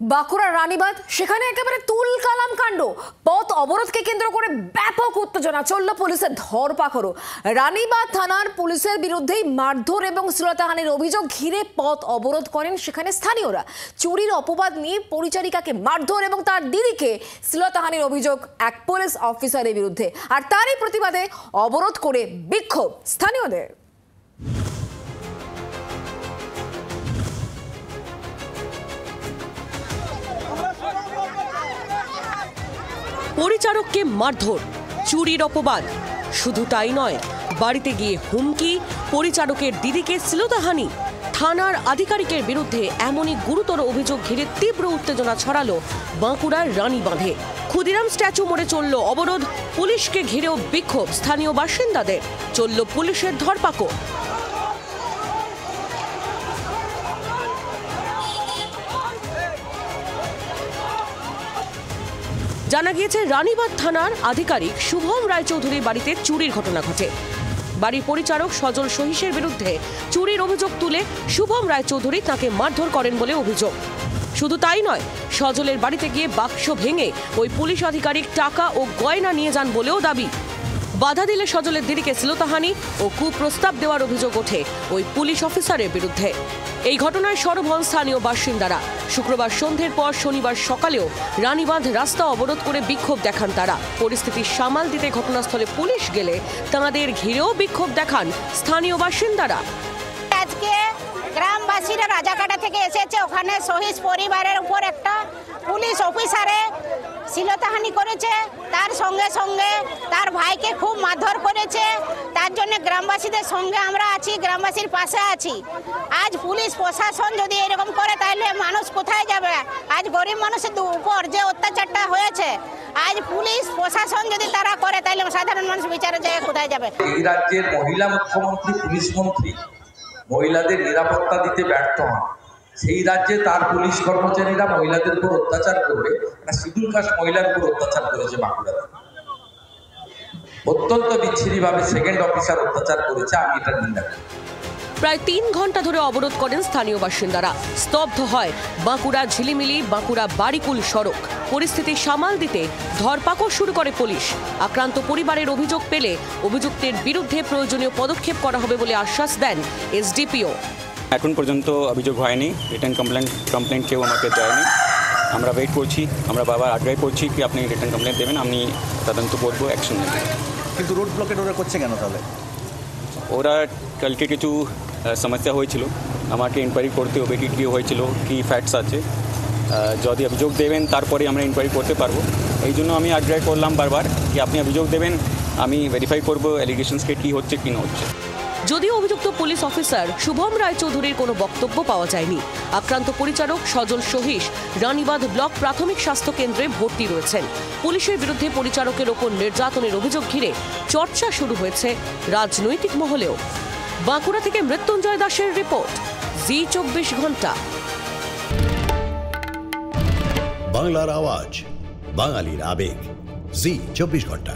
বাঁকুড়ার রানীবাঁধ সেখানে একেবারে তুলকালাম কাণ্ড। পথ অবরোধকে কেন্দ্র করে ব্যাপক উত্তেজনা, চলল পুলিশের ধরপাকড়ও। রানীবাঁধ থানার পুলিশের বিরুদ্ধেই মারধর এবং শ্লীলতাহানির অভিযোগ ঘিরে পথ অবরোধ করেন সেখানে স্থানীয়রা। চুরির অপবাদ নিয়ে পরিচারিকাকে মারধর এবং তার দিদিকে শ্লীলতাহানির অভিযোগ এক পুলিশ অফিসারের বিরুদ্ধে, আর তারই প্রতিবাদে অবরোধ করে বিক্ষোভ স্থানীয়দের। পরিচারককে মারধর, চুরির অপবাদ, শুধু তাই নয়, বাড়িতে গিয়ে হুমকি, পরিচারকের দিদিকে শ্লীলতাহানি। থানার আধিকারিকের বিরুদ্ধে এমনই গুরুতর অভিযোগ ঘিরে তীব্র উত্তেজনা ছড়ালো বাঁকুড়ার রানীবাঁধে। ক্ষুদিরাম স্ট্যাচু মোড়ে চলল অবরোধ, পুলিশকে ঘিরেও বিক্ষোভ স্থানীয় বাসিন্দাদের, চলল পুলিশের ধরপাকড়। জানা গিয়েছে রানীবাঁধ থানার আধিকারিক শুভম রায়চৌধুরীর বাড়িতে চুরির ঘটনা ঘটে। বাড়ির পরিচারক সজল সহিসের বিরুদ্ধে চুরির অভিযোগ তুলে শুভম রায়চৌধুরী তাকে মারধর করেন বলে অভিযোগ। শুধু তাই নয়, সজলের বাড়িতে গিয়ে বাক্স ভেঙে ওই পুলিশ আধিকারিক টাকা ও গয়না নিয়ে যান বলেও দাবি। বাধা দিলে সজলের দিদিকে শ্লীলতাহানি ও কুপ্রস্তাব দেওয়ার অভিযোগ ওঠে ওই পুলিশ অফিসারের বিরুদ্ধে। এই ঘটনায় সরব হন স্থানীয় বাসিন্দারা। শুক্রবার সন্ধ্যের পর শনিবার সকালেও রানীবাঁধ রাস্তা অবরোধ করে বিক্ষোভ দেখান তারা। পরিস্থিতি সামাল দিতে ঘটনাস্থলে পুলিশ গেলে তাঁদের ঘিরেও বিক্ষোভ দেখান স্থানীয় বাসিন্দারা। আজকে গ্রামবাসীরা রাজাকাটা থেকে এসেছে, ওখানে সহিস পরিবারের উপর একটা পুলিশ অফিসারে শ্লীলতাহানি করেছে, তার সঙ্গে সঙ্গে তার ভাইকে খুব মারধর করেছে। তার জন্য গ্রামবাসীদের সঙ্গে আমরা আছি, গ্রামবাসীর পাশে আছি। আজ পুলিশ প্রশাসন যদি এরকম করে তাহলে মানুষ কোথায় যাবে? আজ গরিব মানুষের উপর যে অত্যাচারটা হয়েছে, আজ পুলিশ প্রশাসন যদি তারা করে তাহলে সাধারণ মানুষ বিচারের জায়গায় কোথায় যাবে? এই রাজ্যের মহিলা মুখ্যমন্ত্রী, পুলিশ মন্ত্রী মহিলাদের নিরাপত্তা দিতে ব্যর্থ হন। সেই রাজ্যে তার পুলিশ কর্মচারীরা মহিলাদের উপর অত্যাচার করবে, একটা শিডিউল কাস্ট মহিলার উপর অত্যাচার করেছে বাঁকুড়াতে। অত্যন্ত বিচ্ছিরিভাবে সেকেন্ড অফিসার অত্যাচার করেছে, আমি এটা নিন্দা করি। প্রায় 3 ঘন্টা ধরে অবরোধ করেন স্থানীয় বাসিন্দারা। স্তব্ধ হয় বাঁকুড়া ঝিলিমিলি বাঁকুড়া বাড়িকুল সড়ক। পরিস্থিতি সামাল দিতে ধরপাকড় শুরু করে পুলিশ। আক্রান্ত পরিবারের অভিযোগ পেলে অভিযুক্তের বিরুদ্ধে প্রয়োজনীয় পদক্ষেপ করা হবে বলে আশ্বাস দেন এসডিপিও। এখন পর্যন্ত অভিযোগ হয়নি, রিটার্ন কমপ্লেন্ট কেউ আমাকে দেয়নি। আমরা ওয়েট করছি, আমরা বাবার আগ্রহ করছি কি আপনি রিটার্ন কমপ্লেন্ট দেবেন, আমি তদন্ত করবো, অ্যাকশন নেব। কিন্তু রোড ব্লকেট ওরা করছে কেন তাহলে? ওরা কালকে কিছু সমস্যা হয়েছিল, আমাকে ইনকোয়ারি করতে হবে কি কী হয়েছিল, কী ফ্যাক্টস আছে। যদি অভিযোগ দেবেন তারপরে আমরা ইনকোয়ারি করতে পারবো। এই জন্য আমি আগ্রহ করলাম বারবার কি আপনি অভিযোগ দেবেন, আমি ভেরিফাই করবো অ্যালিগেশনসকে কী হচ্ছে কি না হচ্ছে। যদিও অভিযুক্ত পুলিশ অফিসার শুভম রায়চৌধুরীর কোনো বক্তব্য পাওয়া যায়নি। আক্রান্ত পরিচারক সজল সহিস রানীবাঁধ ব্লক প্রাথমিক স্বাস্থ্য কেন্দ্রে ভর্তি রয়েছেন। পুলিশের বিরুদ্ধে পরিচারকের ওপর নির্যাতনের অভিযোগ ঘিরে চর্চা শুরু হয়েছে রাজনৈতিক মহলেও। বাঁকুড়া থেকে মৃত্যুঞ্জয় দাসের রিপোর্ট, জি 24 ঘন্টা। বাংলার আওয়াজ, বাঙালির আবেগ, জি 24 ঘন্টা।